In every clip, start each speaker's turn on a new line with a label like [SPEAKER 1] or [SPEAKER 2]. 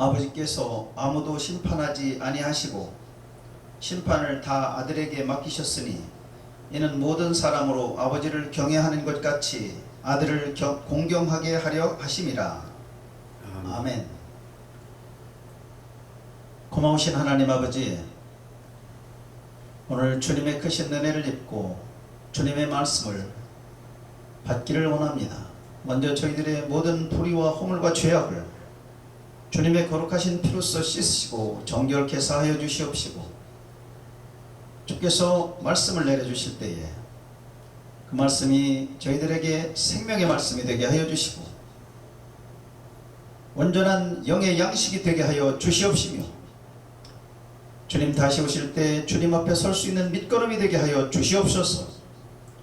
[SPEAKER 1] 아버지께서 아무도 심판하지 아니하시고 심판을 다 아들에게 맡기셨으니 이는 모든 사람으로 아버지를 경외하는 것 같이 아들을 공경하게 하려 하심이라. 아멘. 고마우신 하나님 아버지, 오늘 주님의 크신 은혜를 입고 주님의 말씀을 받기를 원합니다. 먼저 저희들의 모든 불의와 허물과 죄악을 주님의 거룩하신 피로써 씻으시고 정결케 사하여 주시옵시고, 주께서 말씀을 내려주실 때에 그 말씀이 저희들에게 생명의 말씀이 되게 하여 주시고 온전한 영의 양식이 되게 하여 주시옵시며, 주님 다시 오실 때 주님 앞에 설 수 있는 밑거름이 되게 하여 주시옵소서.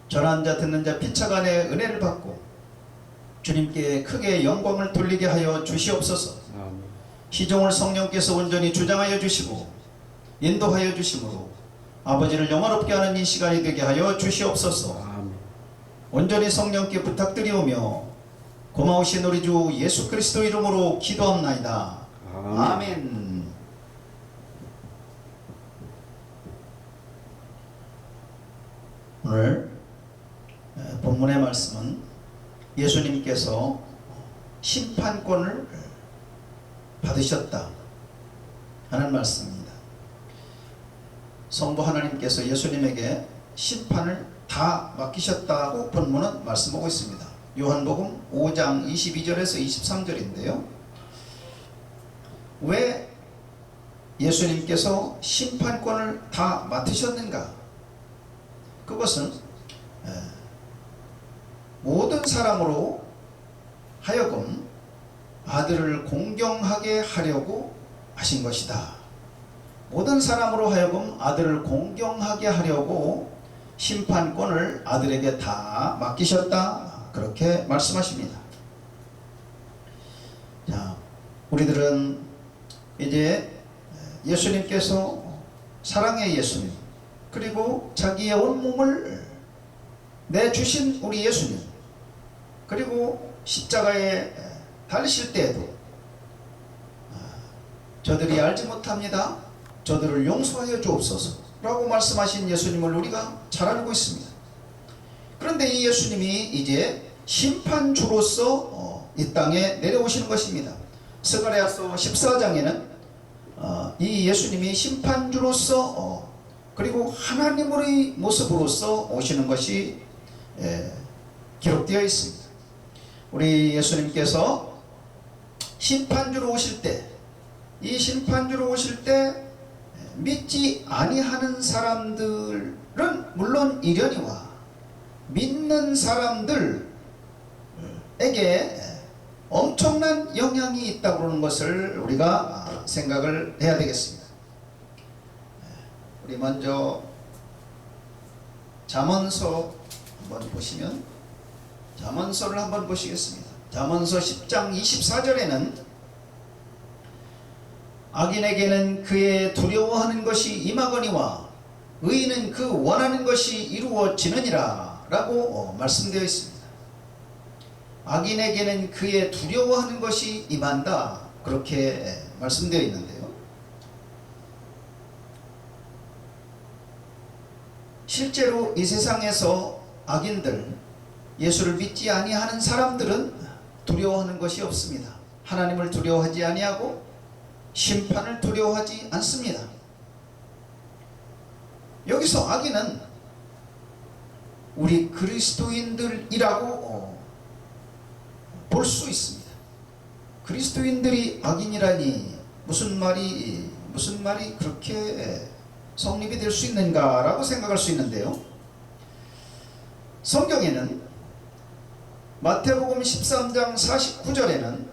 [SPEAKER 1] 전하는 자 듣는 자 피차간의 은혜를 받고 주님께 크게 영광을 돌리게 하여 주시옵소서. 시종을 성령께서 온전히 주장하여 주시고 인도하여 주심으로 아버지를 영화롭게 하는 이 시간이 되게 하여 주시옵소서. 온전히 성령께 부탁드리오며 고마우신 우리 주 예수 그리스도 이름으로 기도합나이다. 아멘. 오늘 본문의 말씀은 예수님께서 심판권을 받으셨다 하는 말씀입니다. 성부 하나님께서 예수님에게 심판을 다 맡기셨다고 본문은 말씀하고 있습니다. 요한복음 5장 22절에서 23절인데요. 왜 예수님께서 심판권을 다 맡으셨는가? 그것은 모든 사람으로 하여금 아들을 공경하게 하려고 하신 것이다. 모든 사람으로 하여금 아들을 공경하게 하려고 심판권을 아들에게 다 맡기셨다. 그렇게 말씀하십니다. 자, 우리들은 이제 예수님께서 사랑의 예수님, 그리고 자기의 온몸을 내주신 우리 예수님, 그리고 십자가에 달리실 때에도 저들이 알지 못합니다. 저들을 용서하여 주옵소서 라고 말씀하신 예수님을 우리가 잘 알고 있습니다. 그런데 이 예수님이 이제 심판주로서 이 땅에 내려오시는 것입니다. 스가랴서 14장에는 이 예수님이 심판주로서 그리고 하나님의 모습으로서 오시는 것이 기록되어 있습니다. 우리 예수님께서 심판주로 오실 때, 이 심판주로 오실 때 믿지 아니하는 사람들은 물론 이려니와 믿는 사람들에게 엄청난 영향이 있다고 하는 것을 우리가 생각을 해야 되겠습니다. 우리 먼저 잠언서 한번 보시면, 잠언서를 한번 보시겠습니다. 잠언서 10장 24절에는 악인에게는 그의 두려워하는 것이 임하거니와 의인은 그 원하는 것이 이루어지느니라 라고 말씀되어 있습니다. 악인에게는 그의 두려워하는 것이 임한다, 그렇게 말씀되어 있는데요. 실제로 이 세상에서 악인들, 예수를 믿지 아니하는 사람들은 두려워하는 것이 없습니다. 하나님을 두려워하지 아니하고 심판을 두려워하지 않습니다. 여기서 악인은 우리 그리스도인들이라고 볼 수 있습니다. 그리스도인들이 악인이라니 무슨 말이 그렇게 성립이 될 수 있는가라고 생각할 수 있는데요. 성경에는 마태복음 13장 49절에는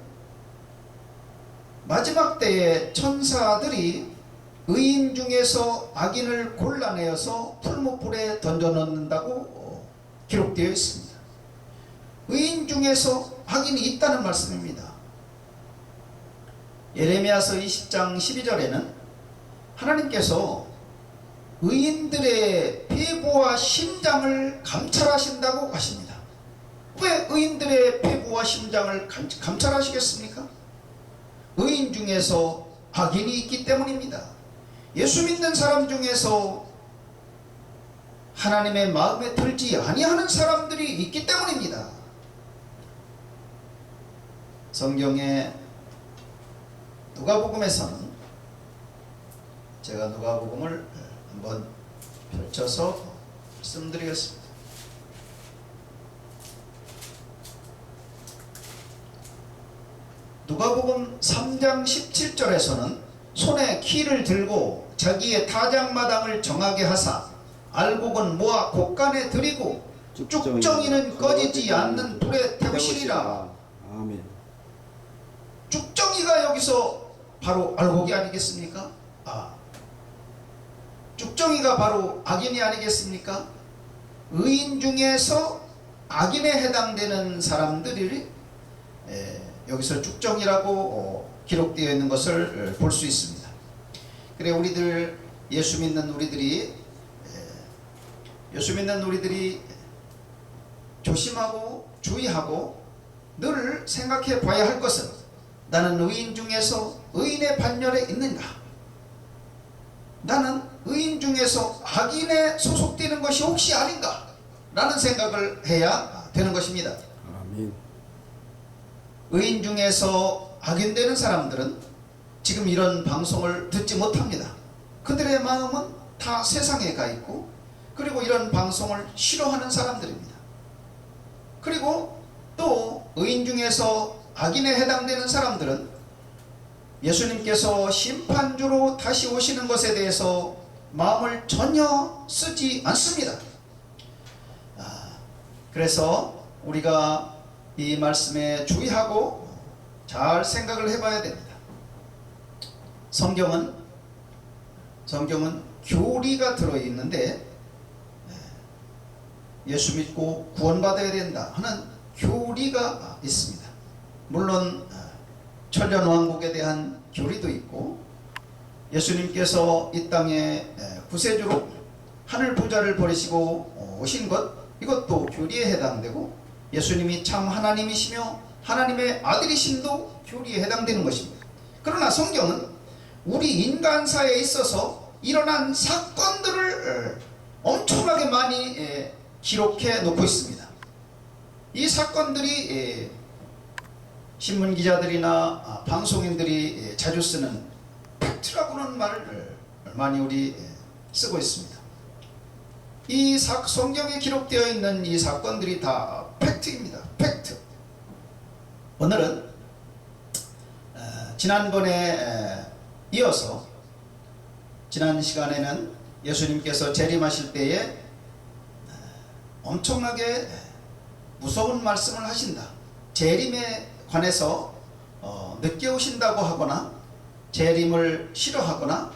[SPEAKER 1] 마지막 때에 천사들이 의인 중에서 악인을 골라내어서 풀무불에 던져넣는다고 기록되어 있습니다. 의인 중에서 악인이 있다는 말씀입니다. 예레미야서 20장 12절에는 하나님께서 의인들의 폐부와 심장을 감찰하신다고 하십니다. 왜 의인들의 폐부와 심장을 감찰하시겠습니까? 의인 중에서 악인이 있기 때문입니다. 예수 믿는 사람 중에서 하나님의 마음에 들지 아니하는 사람들이 있기 때문입니다. 성경의 누가복음에서는 제가 누가복음을 한번 펼쳐서 말씀드리겠습니다. 누가복음 3장 17절에서는 손에 키를 들고 자기의 타작마당을 정하게 하사 알곡은 모아 곳간에 들이고 쭉정이는 꺼지지 않는 불에 태우시리라.
[SPEAKER 2] 아멘.
[SPEAKER 1] 쭉정이가 여기서 바로 알곡이 아니겠습니까? 쭉정이가 바로 악인이 아니겠습니까? 의인 중에서 악인에 해당되는 사람들이 여기서 쭉정이라고 기록되어 있는 것을 볼 수 있습니다. 그래 우리들 예수 믿는 우리들이 조심하고 주의하고 늘 생각해 봐야 할 것은 나는 의인 중에서 의인의 반열에 있는가? 나는 의인 중에서 악인에 소속되는 것이 혹시 아닌가? 라는 생각을 해야 되는 것입니다.
[SPEAKER 2] 아멘.
[SPEAKER 1] 의인 중에서 악인되는 사람들은 지금 이런 방송을 듣지 못합니다. 그들의 마음은 다 세상에 가 있고 그리고 이런 방송을 싫어하는 사람들입니다. 그리고 또 의인 중에서 악인에 해당되는 사람들은 예수님께서 심판주로 다시 오시는 것에 대해서 마음을 전혀 쓰지 않습니다. 그래서 우리가 이 말씀에 주의하고 잘 생각을 해봐야 됩니다. 성경은 교리가 들어있는데 예수 믿고 구원받아야 된다 하는 교리가 있습니다. 물론 천년왕국에 대한 교리도 있고 예수님께서 이 땅에 구세주로 하늘 부자를 버리시고 오신 것, 이것도 교리에 해당되고 예수님이 참 하나님이시며 하나님의 아들이심도 교리에 해당되는 것입니다. 그러나 성경은 우리 인간사에 있어서 일어난 사건들을 엄청나게 많이 기록해 놓고 있습니다. 이 사건들이 신문기자들이나 방송인들이 자주 쓰는 팩트라고는 말을 많이 우리 쓰고 있습니다. 이 성경에 기록되어 있는 이 사건들이 다 팩트입니다. 팩트. 오늘은 지난번에 이어서 지난 시간에는 예수님께서 재림하실 때에 엄청나게 무서운 말씀을 하신다. 재림에 관해서 늦게 오신다고 하거나 재림을 싫어하거나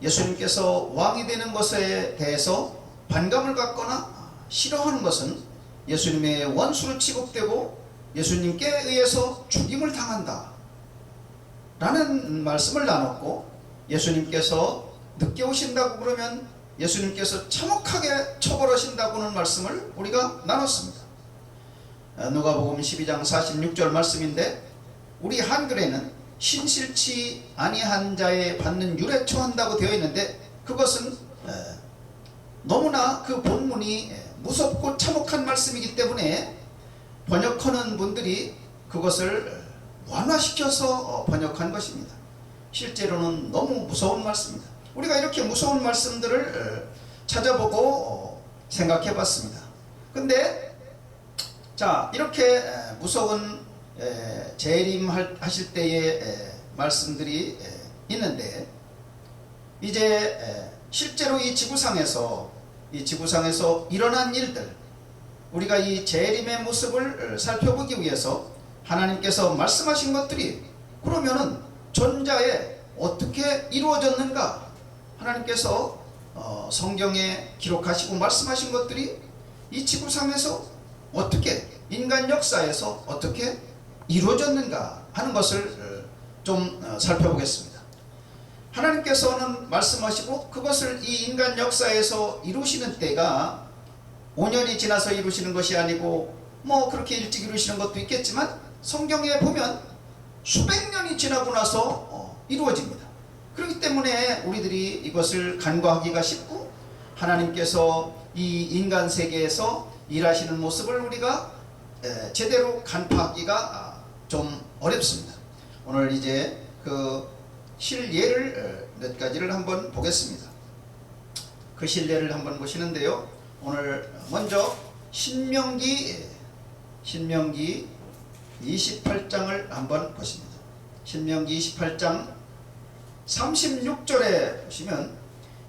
[SPEAKER 1] 예수님께서 왕이 되는 것에 대해서 반감을 갖거나 싫어하는 것은 예수님의 원수로 취급되고 예수님께 의해서 죽임을 당한다 라는 말씀을 나눴고, 예수님께서 늦게 오신다고 그러면 예수님께서 참혹하게 처벌하신다고는 말씀을 우리가 나눴습니다. 누가복음 12장 46절 말씀인데, 우리 한글에는 신실치 아니한 자에 받는 유래 처한다고 되어 있는데, 그것은 너무나 그 본문이 무섭고 참혹한 말씀이기 때문에 번역하는 분들이 그것을 완화시켜서 번역한 것입니다. 실제로는 너무 무서운 말씀입니다. 우리가 이렇게 무서운 말씀들을 찾아보고 생각해 봤습니다. 근데 자, 이렇게 무서운 재림하실 때의 말씀들이 있는데, 이제 실제로 이 지구상에서 일어난 일들, 우리가 이 재림의 모습을 살펴보기 위해서 하나님께서 말씀하신 것들이 그러면은 전자에 어떻게 이루어졌는가, 하나님께서 성경에 기록하시고 말씀하신 것들이 이 지구상에서 어떻게, 인간 역사에서 어떻게 이루어졌는가 하는 것을 좀 살펴보겠습니다. 하나님께서는 말씀하시고 그것을 이 인간 역사에서 이루시는 때가 5년이 지나서 이루시는 것이 아니고 뭐 그렇게 일찍 이루시는 것도 있겠지만, 성경에 보면 수백 년이 지나고 나서 이루어집니다. 그렇기 때문에 우리들이 이것을 간과하기가 쉽고 하나님께서 이 인간 세계에서 일하시는 모습을 우리가 제대로 간파하기가 좀 어렵습니다. 오늘 이제 그 실예를 몇 가지를 한번 보겠습니다. 그 실례를 한번 보시는데요. 오늘 먼저 신명기 28장을 한번 보십니다. 신명기 28장 36절에 보시면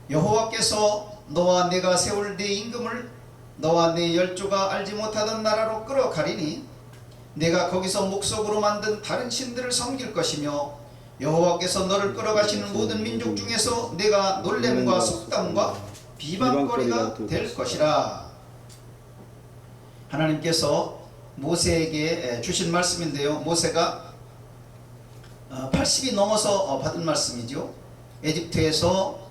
[SPEAKER 1] 여호와께서 너와 내가 세울 네 임금을 너와 네 열조가 알지 못하던 나라로 끌어가리니 내가 거기서 목석으로 만든 다른 신들을 섬길 것이며 여호와께서 너를 끌어가시는 모든 민족 중에서 내가 놀램과 속담과 비방거리가 될 것이라. 하나님께서 모세에게 주신 말씀인데요. 모세가 80이 넘어서 받은 말씀이죠. 에집트에서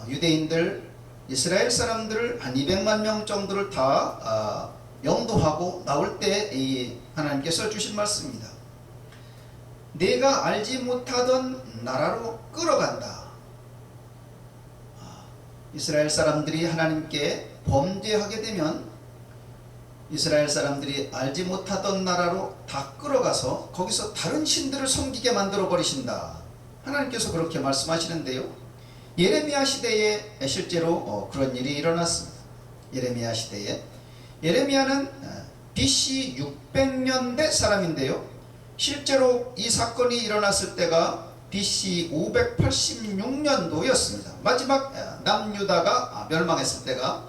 [SPEAKER 1] 유대인들, 이스라엘 사람들을 한 200만 명 정도를 다 영도하고 나올 때 하나님께서 주신 말씀입니다. 내가 알지 못하던 나라로 끌어간다. 이스라엘 사람들이 하나님께 범죄하게 되면 이스라엘 사람들이 알지 못하던 나라로 다 끌어가서 거기서 다른 신들을 섬기게 만들어 버리신다. 하나님께서 그렇게 말씀하시는데요. 예레미야 시대에 실제로 그런 일이 일어났습니다. 예레미야 시대에 예레미야는 BC 600년대 사람인데요. 실제로 이 사건이 일어났을 때가 BC 586년도였습니다. 마지막 남유다가 멸망했을 때가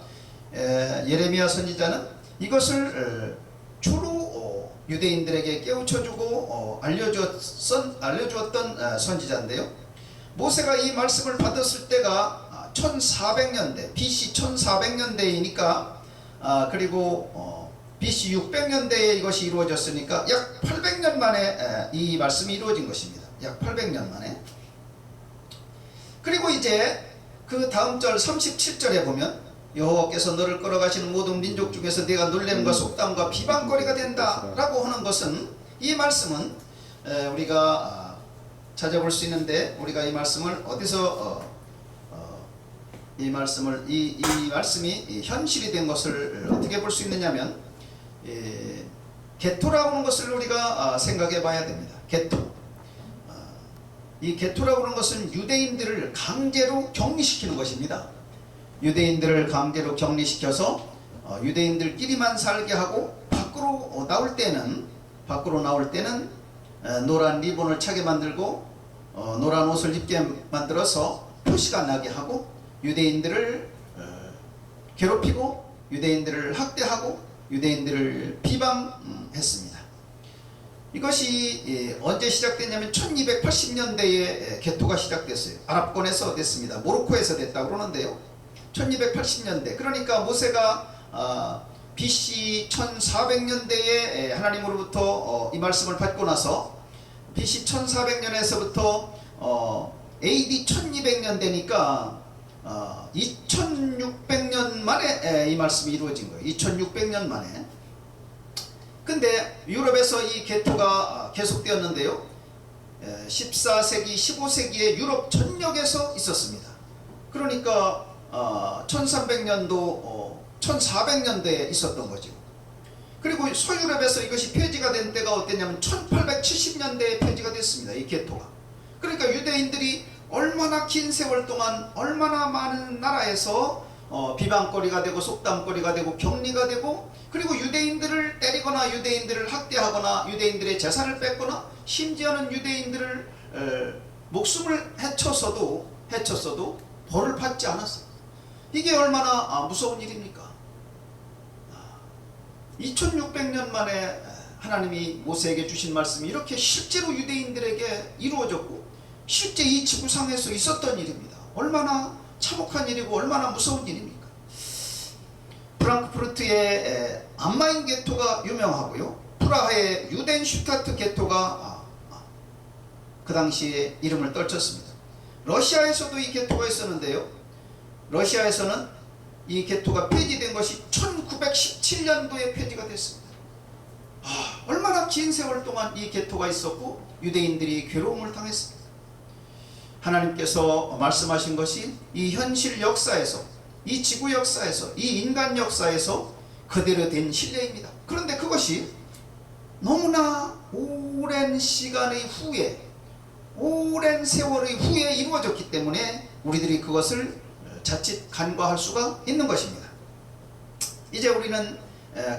[SPEAKER 1] 예레미야 선지자는 이것을 주로 유대인들에게 깨우쳐주고 알려주었던 선지자인데요. 모세가 이 말씀을 받았을 때가 1400년대 BC 1400년대이니까 그리고 BC 600년대에 이것이 이루어졌으니까 약 800년 만에 이 말씀이 이루어진 것입니다. 약 800년 만에. 그리고 이제 그 다음 절 37절에 보면 여호와께서 너를 끌어가시는 모든 민족 중에서 네가 놀램과 속담과 비방거리가 된다 라고 하는 것은, 이 말씀은 우리가 찾아볼 수 있는데, 우리가 이 말씀을 어디서 이 말씀이 현실이 된 것을 어떻게 볼 수 있느냐면 게토라고 하는 것을 우리가 생각해 봐야 됩니다. 게토. 이 게토라고 하는 것은 유대인들을 강제로 격리시키는 것입니다. 유대인들을 강제로 격리시켜서 유대인들끼리만 살게 하고 밖으로 나올 때는 노란 리본을 차게 만들고 노란 옷을 입게 만들어서 표시가 나게 하고 유대인들을 괴롭히고 유대인들을 학대하고 유대인들을 비방했습니다. 이것이 언제 시작됐냐면 1280년대에 게토가 시작됐어요. 아랍권에서 됐습니다. 모로코에서 됐다고 그러는데요. 1280년대, 그러니까 모세가 BC 1400년대에 하나님으로부터 이 말씀을 받고 나서 BC 1400년에서부터 AD 1200년대니까 2600년 만에 이 말씀이 이루어진 거예요. 2600년 만에. 근데 유럽에서 이 게토가 계속되었는데요. 14세기, 15세기에 유럽 전역에서 있었습니다. 그러니까 1300년도, 1400년대에 있었던 거죠. 그리고 서유럽에서 이것이 폐지가 된 때가 어땠냐면 1870년대에 폐지가 됐습니다. 이 게토가. 그러니까 유대인들이 얼마나 긴 세월 동안 얼마나 많은 나라에서 비방거리가 되고 속담거리가 되고 격리가 되고, 그리고 유대인들을 때리거나 유대인들을 학대하거나 유대인들의 재산을 뺏거나 심지어는 유대인들을 목숨을 해쳤어도 벌을 받지 않았어요. 이게 얼마나 무서운 일입니까? 2600년 만에 하나님이 모세에게 주신 말씀이 이렇게 실제로 유대인들에게 이루어졌고 실제 이 지구상에서 있었던 일입니다. 얼마나 참혹한 일이고 얼마나 무서운 일입니까? 프랑크푸르트의 암마인 게토가 유명하고요. 프라하의 유덴슈타트 게토가 그 당시에 이름을 떨쳤습니다. 러시아에서도 이 게토가 있었는데요. 러시아에서는 이 게토가 폐지된 것이 1917년도에 폐지가 됐습니다. 얼마나 긴 세월 동안 이 개토가 있었고 유대인들이 괴로움을 당했습니다. 하나님께서 말씀하신 것이 이 현실 역사에서, 이 지구 역사에서, 이 인간 역사에서 그대로 된 신뢰입니다. 그런데 그것이 너무나 오랜 시간의 후에, 오랜 세월의 후에 이루어졌기 때문에 우리들이 그것을 자칫 간과할 수가 있는 것입니다. 이제 우리는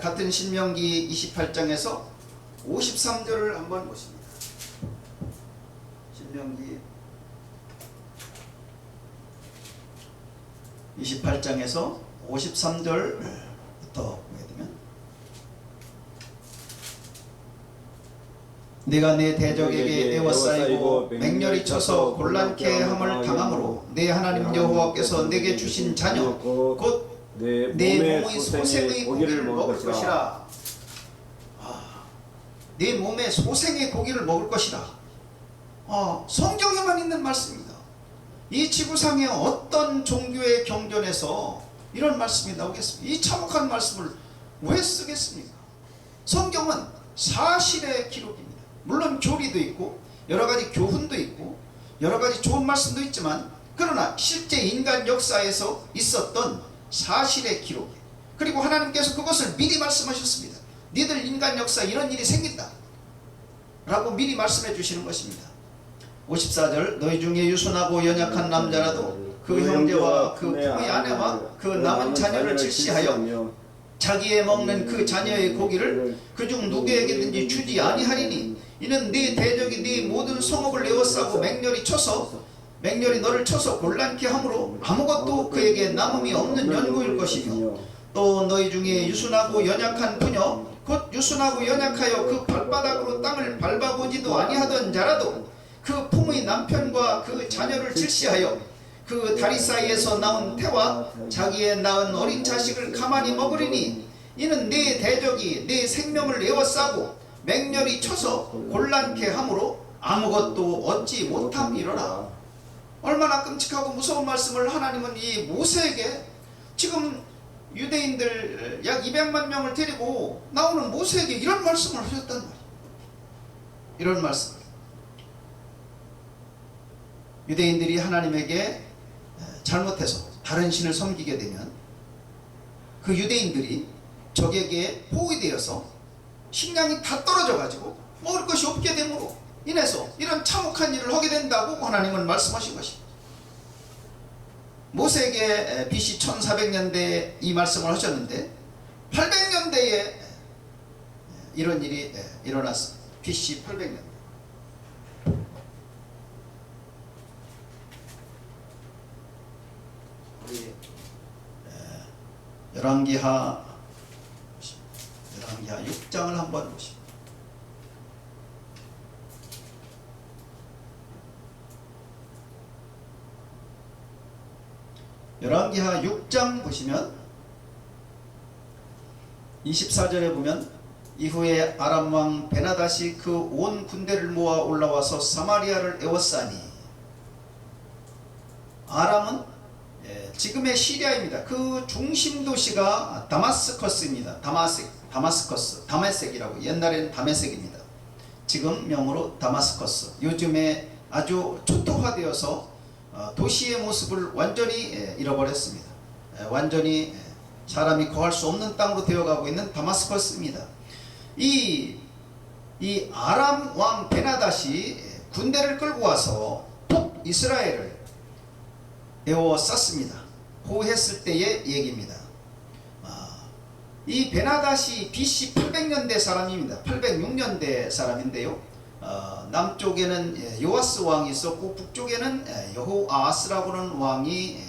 [SPEAKER 1] 같은 신명기 28장에서 53절을 한번 보십니다. 신명기 28장에서 53절부터 보게 되면, 내가 내 대적에게 에워싸이고 맹렬히 쳐서 곤란케 함을 당함으로 내 하나님 여호와께서 내게 주신 자녀 곧 내 몸의 소생의 고기를 먹을 것이라. 내 몸의 소생의 고기를 먹을 것이라. 성경에만 있는 말씀입니다. 이 지구상의 어떤 종교의 경전에서 이런 말씀이 나오겠습니까? 이 참혹한 말씀을 왜 쓰겠습니까? 성경은 사실의 기록입니다. 물론 교리도 있고 여러가지 교훈도 있고 여러가지 좋은 말씀도 있지만, 그러나 실제 인간 역사에서 있었던 사실의 기록, 그리고 하나님께서 그것을 미리 말씀하셨습니다. 니들 인간 역사 이런 일이 생긴다 라고 미리 말씀해 주시는 것입니다. 54절, 너희 중에 유순하고 연약한 남자라도 그 형제와 그 부의 아내와 그 남은 자녀를 질시하여 자기의 먹는 그 자녀의 고기를 그중 누구에게든지 주지 아니하리니 이는 네 대적이 네 모든 성읍을 에워싸고 맹렬히 너를 쳐서 곤란케 함으로 아무것도 그에게 남음이 없는 연고일 것이며, 또 너희 중에 유순하고 연약한 부녀 곧 유순하고 연약하여 그 발바닥으로 땅을 밟아보지도 아니하던 자라도 그 품의 남편과 그 자녀를 질시하여 그 다리 사이에서 나온 태와 자기의 낳은 어린 자식을 가만히 먹으리니 이는 네 대적이 네 생명을 에워싸고 맹렬히 쳐서 곤란케 함으로 아무것도 얻지 못함이로라. 얼마나 끔찍하고 무서운 말씀을 하나님은 이 모세에게, 지금 유대인들 약 200만 명을 데리고 나오는 모세에게 이런 말씀을 하셨단 말이에요. 이런 말씀을. 유대인들이 하나님에게 잘못해서 다른 신을 섬기게 되면 그 유대인들이 적에게 포위되어서 식량이 다 떨어져 가지고 먹을 것이 없게 됨으로 인해서 이런 참혹한 일을 하게 된다고 하나님은 말씀하신 것입니다. 모세에게 BC 1400년대에 이 말씀을 하셨는데 800년대에 이런 일이 일어났습니다. BC 800년대. 우리 열왕기하 6장을 한번 보십시오. 열왕기하 6장 보시면 24절에 보면, 이후에 아람 왕 베나닷이 그 온 군대를 모아 올라와서 사마리아를 에워싸니, 아람은 지금의 시리아입니다. 그 중심 도시가 다마스커스입니다. 다메섹이라고, 옛날에는 다메섹입니다. 지금 명으로 다마스커스. 요즘에 아주 초토화되어서 도시의 모습을 완전히 잃어버렸습니다. 완전히 사람이 거할 수 없는 땅으로 되어가고 있는 다마스커스입니다. 이 아람 왕 베나닷이 군대를 끌고 와서 북이스라엘을 에워쌌습니다. 포위했을 때의 얘기입니다. 이 베나닷이 BC 800년대 사람입니다. 806년대 사람인데요. 남쪽에는 요아스 왕이 있었고 북쪽에는 여호아스라고 하는 왕이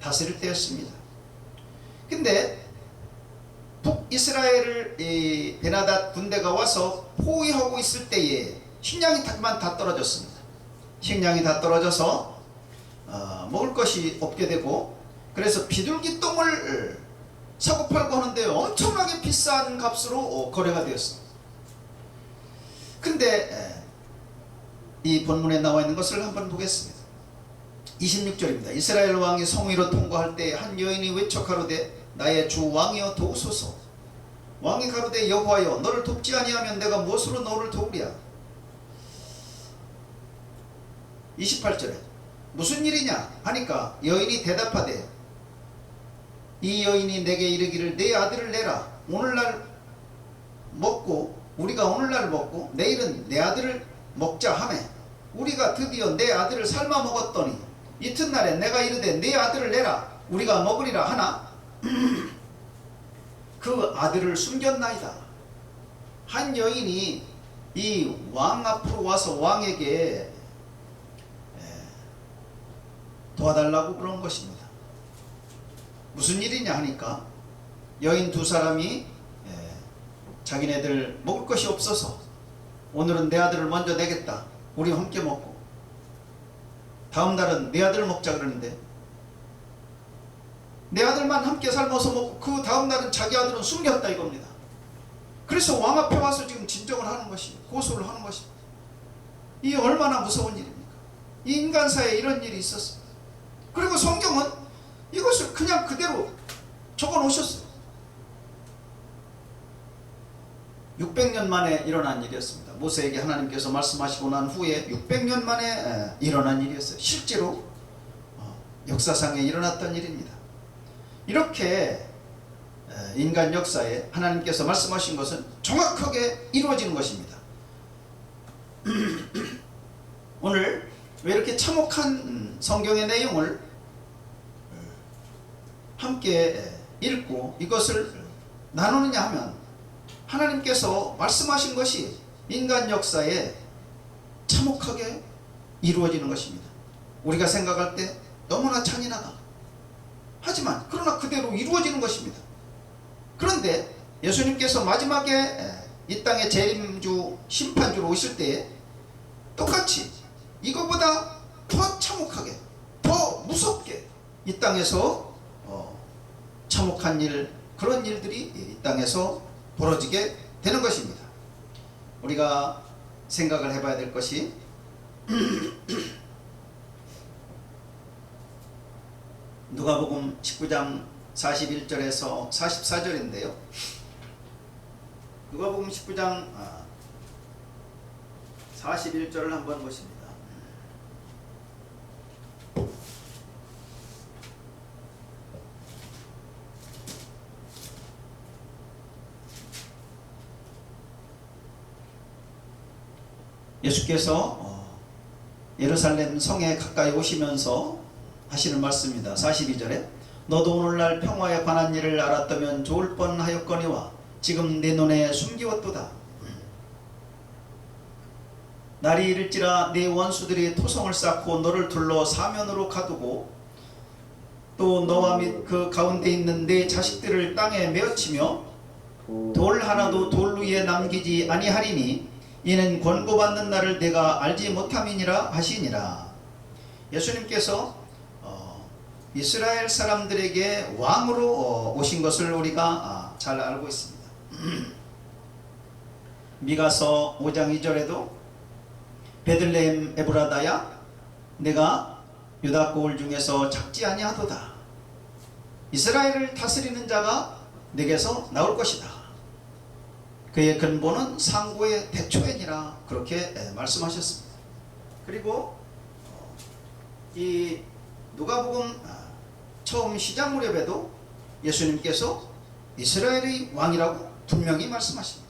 [SPEAKER 1] 다스릴 때였습니다. 근데 북이스라엘을 베나닷 군대가 와서 포위하고 있을 때에 식량이 다 떨어졌습니다. 식량이 다 떨어져서 먹을 것이 없게 되고, 그래서 비둘기 똥을 사고 팔고 하는데 엄청나게 비싼 값으로 거래가 되었습니다. 근데 이 본문에 나와 있는 것을 한번 보겠습니다. 26절입니다. 이스라엘 왕이 성위로 통과할 때 한 여인이 외쳐 가로되 나의 주 왕이여 도우소서. 왕이 가로되 여호와여 너를 돕지 아니하면 내가 무엇으로 너를 도우랴. 28절에 무슨 일이냐 하니까 여인이 대답하되 이 여인이 내게 이르기를 내 아들을 내라. 오늘날 먹고 우리가 오늘날 먹고 내일은 내 아들을 먹자 하매 우리가 드디어 내 아들을 삶아 먹었더니 이튿날에 내가 이르되 내 아들을 내라 우리가 먹으리라 하나 그 아들을 숨겼나이다. 한 여인이 이 왕 앞으로 와서 왕에게 도와달라고 그런 것입니다. 무슨 일이냐 하니까 여인 두 사람이 자기네들 먹을 것이 없어서 오늘은 내 아들을 먼저 내겠다. 우리 함께 먹고 다음 날은 내 아들을 먹자 그러는데 내 아들만 함께 삶아서 먹고 그 다음 날은 자기 아들은 숨겼다 이겁니다. 그래서 왕 앞에 와서 지금 진정을 하는 것이 고소를 하는 것입니다. 이 얼마나 무서운 일입니까? 이 인간사에 이런 일이 있었습니다. 그리고 성경은 이것을 그냥 그대로 적어 놓으셨어요. 600년 만에 일어난 일이었습니다. 모세에게 하나님께서 말씀하시고 난 후에 600년 만에 일어난 일이었어요. 실제로 역사상에 일어났던 일입니다. 이렇게 인간 역사에 하나님께서 말씀하신 것은 정확하게 이루어지는 것입니다. 오늘 왜 이렇게 참혹한 성경의 내용을 함께 읽고 이것을 나누느냐 하면 하나님께서 말씀하신 것이 인간 역사에 참혹하게 이루어지는 것입니다. 우리가 생각할 때 너무나 잔인하다. 하지만 그러나 그대로 이루어지는 것입니다. 그런데 예수님께서 마지막에 이 땅에 재림주 심판주로 오실 때에 똑같이 이거보다 더 참혹하게 더 무섭게 이 땅에서 참혹한 일 그런 일들이 이 땅에서 벌어지게 되는 것입니다. 우리가 생각을 해봐야 될 것이 누가복음 19장 41절에서 44절인데요. 누가복음 19장 41절을 한번 보십니다. 예수께서 예루살렘 성에 가까이 오시면서 하시는 말씀입니다. 42절에 너도 오늘날 평화에 관한 일을 알았다면 좋을 뻔하였거니와 지금 내 눈에 숨기웠도다. 날이 이를지라 네 원수들이 토성을 쌓고 너를 둘러 사면으로 가두고 또 너와 및 그 가운데 있는 네 자식들을 땅에 메어치며 돌 하나도 돌 위에 남기지 아니하리니 이는 권고받는 날을 내가 알지 못함이니라 하시니라. 예수님께서 이스라엘 사람들에게 왕으로 오신 것을 우리가 잘 알고 있습니다. 미가서 5장 2절에도 베들레헴 에브라다야 내가 유다 고을 중에서 작지 아니하도다. 이스라엘을 다스리는 자가 내게서 나올 것이다. 그의 근본은 상고의 대초이니라 그렇게 말씀하셨습니다. 그리고 이 누가복음 처음 시작 무렵에도 예수님께서 이스라엘의 왕이라고 분명히 말씀하십니다.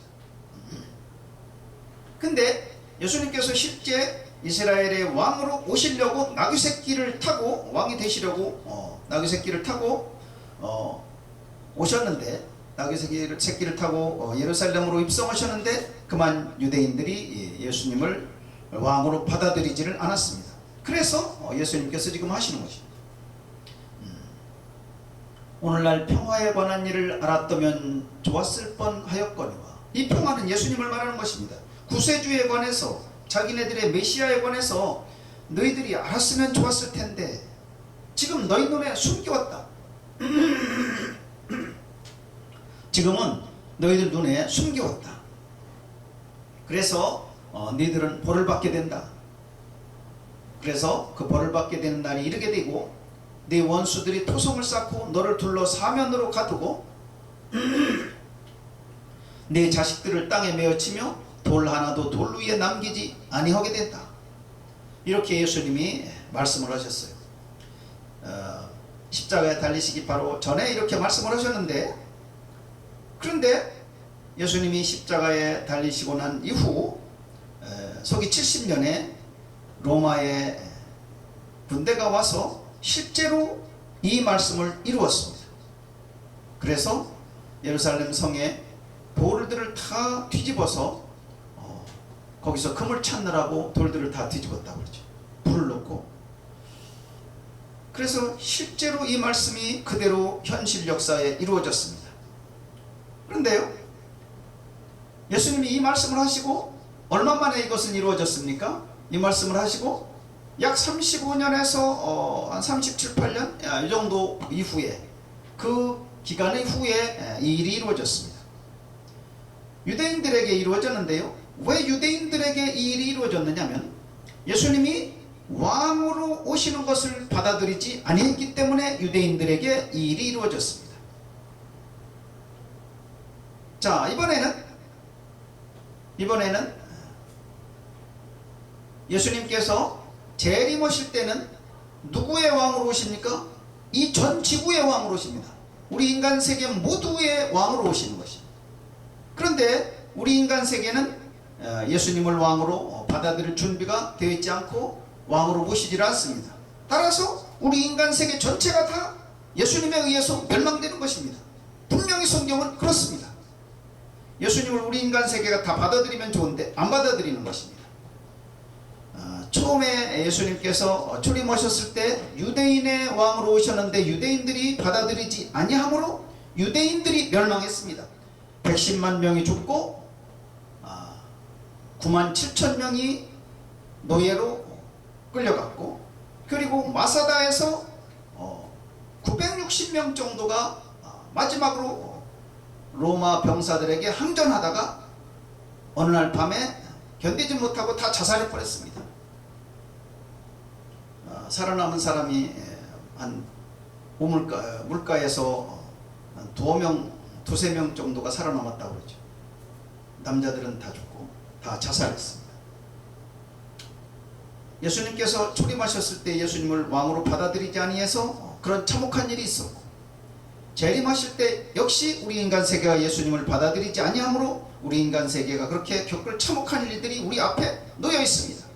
[SPEAKER 1] 근데 예수님께서 실제 이스라엘의 왕으로 오시려고 나귀새끼를 타고 왕이 되시려고 나귀새끼를 타고 오셨는데 나귀새끼를 타고 예루살렘으로 입성하셨는데 그만 유대인들이 예수님을 왕으로 받아들이지를 않았습니다. 그래서 예수님께서 지금 하시는 것입니다. 오늘날 평화에 관한 일을 알았다면 좋았을 뻔하였거니와 이 평화는 예수님을 말하는 것입니다. 구세주에 관해서 자기네들의 메시아에 관해서 너희들이 알았으면 좋았을 텐데 지금 너희 눈에 숨겨왔다. 지금은 너희들 눈에 숨겨왔다. 그래서 너희들은 벌을 받게 된다. 그래서 그 벌을 받게 되는 날이 이르게 되고 네 원수들이 토성을 쌓고 너를 둘러 사면으로 가두고 내 자식들을 땅에 메어치며 돌 하나도 돌 위에 남기지 아니하게 된다. 이렇게 예수님이 말씀을 하셨어요. 십자가에 달리시기 바로 전에 이렇게 말씀을 하셨는데, 그런데 예수님이 십자가에 달리시고 난 이후 서기 70년에 로마의 군대가 와서 실제로 이 말씀을 이루었습니다. 그래서 예루살렘 성에 돌들을 다 뒤집어서 거기서 금을 찾느라고 돌들을 다 뒤집었다고 그러죠. 불을 넣고. 그래서 실제로 이 말씀이 그대로 현실 역사에 이루어졌습니다. 그런데요, 예수님이 이 말씀을 하시고 얼마 만에 이것은 이루어졌습니까? 이 말씀을 하시고 약 35년에서 한 37, 8년 이 정도 이후에, 그 기간의 후에 이 일이 이루어졌습니다. 유대인들에게 이루어졌는데요, 왜 유대인들에게 이 일이 이루어졌느냐면 예수님이 왕으로 오시는 것을 받아들이지 아니했기 때문에 유대인들에게 이 일이 이루어졌습니다. 자, 이번에는 예수님께서 재림하실 때는 누구의 왕으로 오십니까? 이 전 지구의 왕으로 오십니다. 우리 인간 세계 모두의 왕으로 오시는 것입니다. 그런데 우리 인간 세계는 예수님을 왕으로 받아들일 준비가 되어 있지 않고 왕으로 모시질 않습니다. 따라서 우리 인간 세계 전체가 다 예수님에 의해서 멸망되는 것입니다. 분명히 성경은 그렇습니다. 예수님을 우리 인간 세계가 다 받아들이면 좋은데 안 받아들이는 것입니다. 처음에 예수님께서 출임하셨을 때 유대인의 왕으로 오셨는데 유대인들이 받아들이지 아니하므로 유대인들이 멸망했습니다. 110만 명이 죽고 9만 7천 명이 노예로 끌려갔고, 그리고 마사다에서 960명 정도가 마지막으로 로마 병사들에게 항전하다가 어느 날 밤에 견디지 못하고 다 자살해 버렸습니다. 살아남은 사람이 한 물가에서 한 두세 명 정도가 살아남았다고 그러죠. 남자들은 다 죽고 다 자살했습니다. 예수님께서 출임하셨을 때 예수님을 왕으로 받아들이지 아니해서 그런 참혹한 일이 있었고, 재림하실 때 역시 우리 인간 세계가 예수님을 받아들이지 아니하므로 우리 인간 세계가 그렇게 겪을 참혹한 일들이 우리 앞에 놓여 있습니다.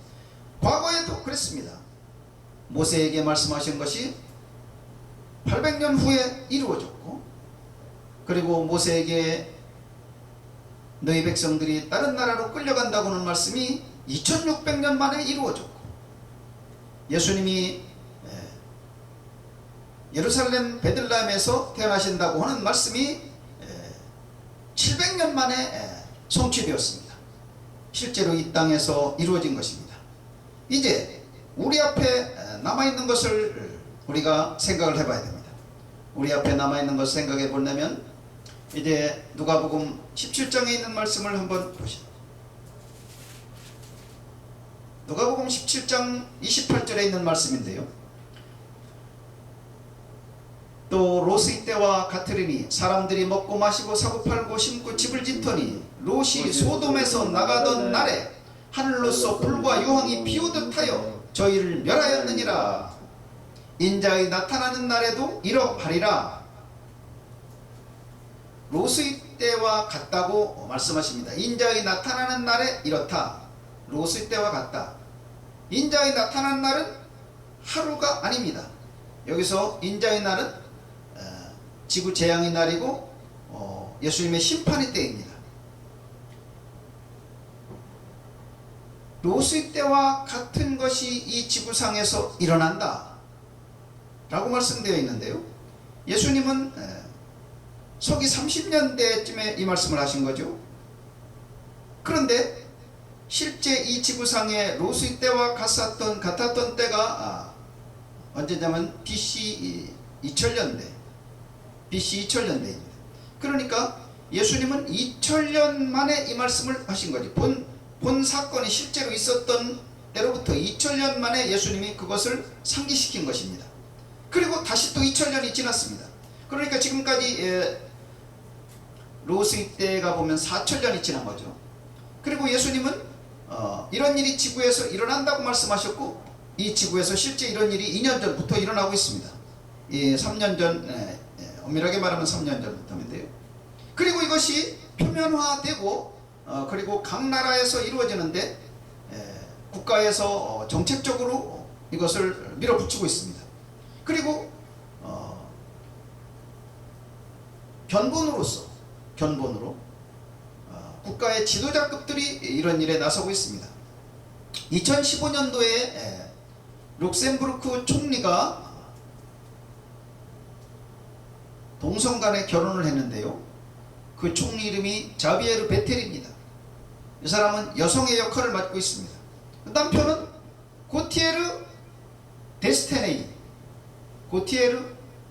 [SPEAKER 1] 과거에도 그랬습니다. 모세에게 말씀하신 것이 800년 후에 이루어졌고, 그리고 모세에게 너희 백성들이 다른 나라로 끌려간다고 하는 말씀이 2600년 만에 이루어졌고, 예수님이 예루살렘 베들레헴에서 태어나신다고 하는 말씀이 700년 만에 성취되었습니다. 실제로 이 땅에서 이루어진 것입니다. 이제 우리 앞에 남아있는 것을 우리가 생각을 해봐야 됩니다. 우리 앞에 남아있는 것을 생각해 보려면 이제 누가복음 17장에 있는 말씀을 한번 보시죠. 누가복음 17장 28절에 있는 말씀인데요, 또 롯의 때와 같으리니 사람들이 먹고 마시고 사고 팔고 심고 집을 짓더니 롯이 소돔에서 나가던 날에 하늘로서 불과 유황이 비오듯 하여 저희를 멸하였느니라. 인자의 나타나는 날에도 이러하리라. 롯의 때와 같다고 말씀하십니다. 인자의 나타나는 날에 이렇다. 롯의 때와 같다. 인자의 나타나는 날은 하루가 아닙니다. 여기서 인자의 날은 지구 재앙의 날이고 예수님의 심판의 때입니다. 롯의 때와 같은 것이 이 지구상에서 일어난다 라고 말씀되어 있는데요, 예수님은 서기 30년대쯤에 이 말씀을 하신 거죠. 그런데 실제 이 지구상에 롯의 때와 같았던 때가 언제냐면 BC 2000년대 BC2000년대입니다. 그러니까 예수님은 2000년 만에 이 말씀을 하신 거지. 본 사건이 실제로 있었던 때로부터 2000년 만에 예수님이 그것을 상기시킨 것입니다. 그리고 다시 또 2000년이 지났습니다. 그러니까 지금까지 롯의 때가 보면 4천년이 지난 거죠. 그리고 예수님은 이런 일이 지구에서 일어난다고 말씀하셨고, 이 지구에서 실제 이런 일이 2년 전부터 일어나고 있습니다. 3년 전, 엄밀하게 말하면 3년 전부터인데요. 그리고 이것이 표면화되고 그리고 각 나라에서 이루어지는데 국가에서 정책적으로 이것을 밀어붙이고 있습니다. 그리고 견본으로 국가의 지도자급들이 이런 일에 나서고 있습니다. 2015년도에 룩셈부르크 총리가 동성 간에 결혼을 했는데요. 그 총리 이름이 자비에르 베텔입니다. 이 사람은 여성의 역할을 맡고 있습니다. 남편은 고티에르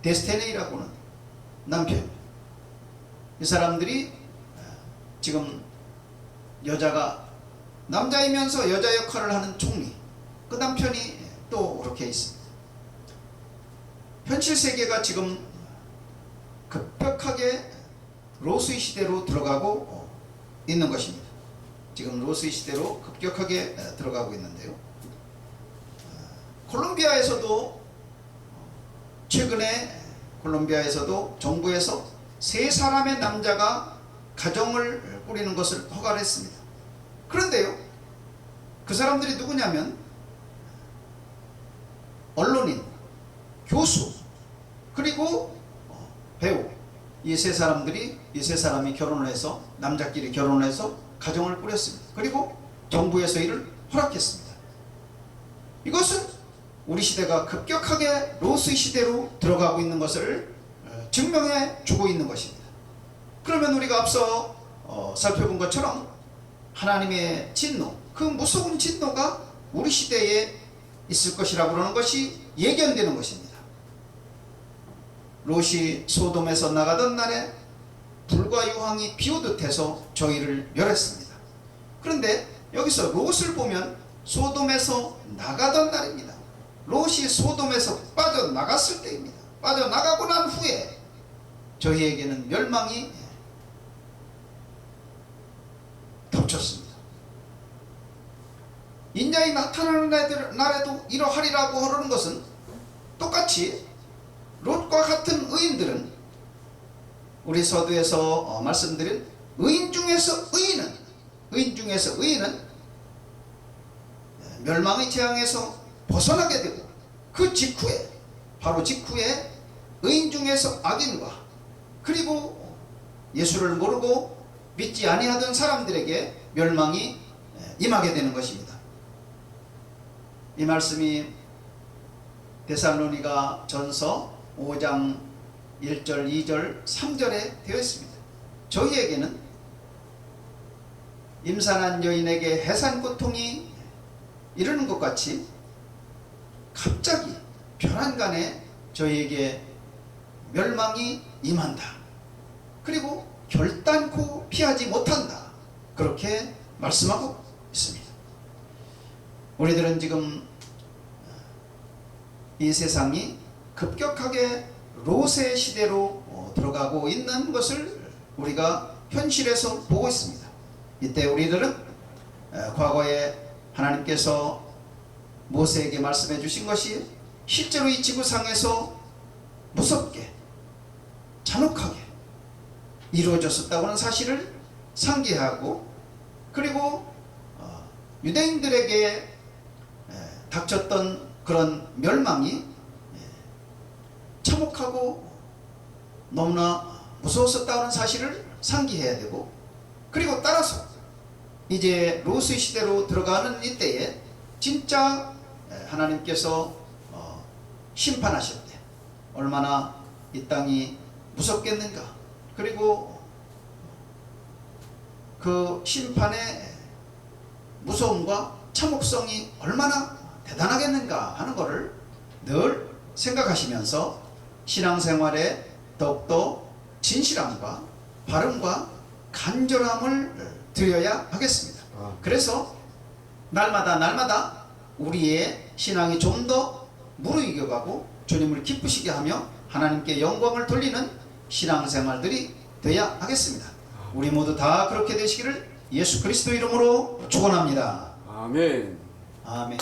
[SPEAKER 1] 데스테네이라고 하는 남편. 이 사람들이 지금 여자가 남자이면서 여자 역할을 하는 총리, 그 남편이 또 그렇게 있습니다. 현실 세계가 지금 급격하게 롯의 시대로 들어가고 있는 것입니다. 지금 롯의 시대로 급격하게 들어가고 있는데요. 최근에 콜롬비아에서도 정부에서 3사람의 남자가 가정을 꾸리는 것을 허가를 했습니다. 그런데요, 그 사람들이 누구냐면 언론인, 교수, 그리고 배우, 이 세 사람이 결혼을 해서, 남자끼리 결혼을 해서 가정을 꾸렸습니다. 그리고 정부에서 이를 허락했습니다. 이것은 우리 시대가 급격하게 롯의 시대로 들어가고 있는 것을 증명해 주고 있는 것입니다. 그러면 우리가 앞서 살펴본 것처럼 하나님의 진노, 그 무서운 진노가 우리 시대에 있을 것이라고 하는 것이 예견되는 것입니다. 롯이 소돔에서 나가던 날에 불과 유황이 비오듯 해서 저희를 멸했습니다. 그런데 여기서 롯을 보면 소돔에서 나가던 날입니다. 롯이 소돔에서 빠져나갔을 때입니다. 빠져나가고 난 후에 저희에게는 멸망이 덮쳤습니다. 인자에 나타나는 날에도 이러하리라고 하는 것은 똑같이 롯과 같은 의인들은, 우리 서두에서 말씀드린 의인 중에서 의인은 멸망의 재앙에서 벗어나게 되고, 그 바로 직후에 의인 중에서 악인과, 그리고 예수를 모르고 믿지 아니하던 사람들에게 멸망이 임하게 되는 것입니다. 이 말씀이 데살로니가 전서 5장 1절, 2절, 3절에 되어 있습니다. 저희에게는 임산한 여인에게 해산 고통이 이르는 것 같이 갑자기 별안간에 저희에게 멸망이 임한다. 그리고 결단코 피하지 못한다. 그렇게 말씀하고 있습니다. 우리들은 지금 이 세상이 급격하게 롯의 시대로 들어가고 있는 것을 우리가 현실에서 보고 있습니다. 이때 우리들은 과거에 하나님께서 모세에게 말씀해 주신 것이 실제로 이 지구상에서 무섭게 잔혹하게 이루어졌었다고 하는 사실을 상기하고, 그리고 유대인들에게 닥쳤던 그런 멸망이 참혹하고 너무나 무서웠었다는 사실을 상기해야 되고, 그리고 따라서 이제 롯의 시대로 들어가는 이때에 진짜 하나님께서 심판하실 때 얼마나 이 땅이 무섭겠는가, 그리고 그 심판의 무서움과 참혹성이 얼마나 대단하겠는가 하는 것을 늘 생각하시면서 신앙생활에 더욱더 진실함과 바름과 간절함을 드려야 하겠습니다. 그래서 날마다 우리의 신앙이 좀 더 무르익어가고 주님을 기쁘시게 하며 하나님께 영광을 돌리는 신앙생활들이 되어야 하겠습니다. 우리 모두 다 그렇게 되시기를 예수 그리스도 이름으로 축원합니다.
[SPEAKER 2] 아멘.
[SPEAKER 1] 아멘.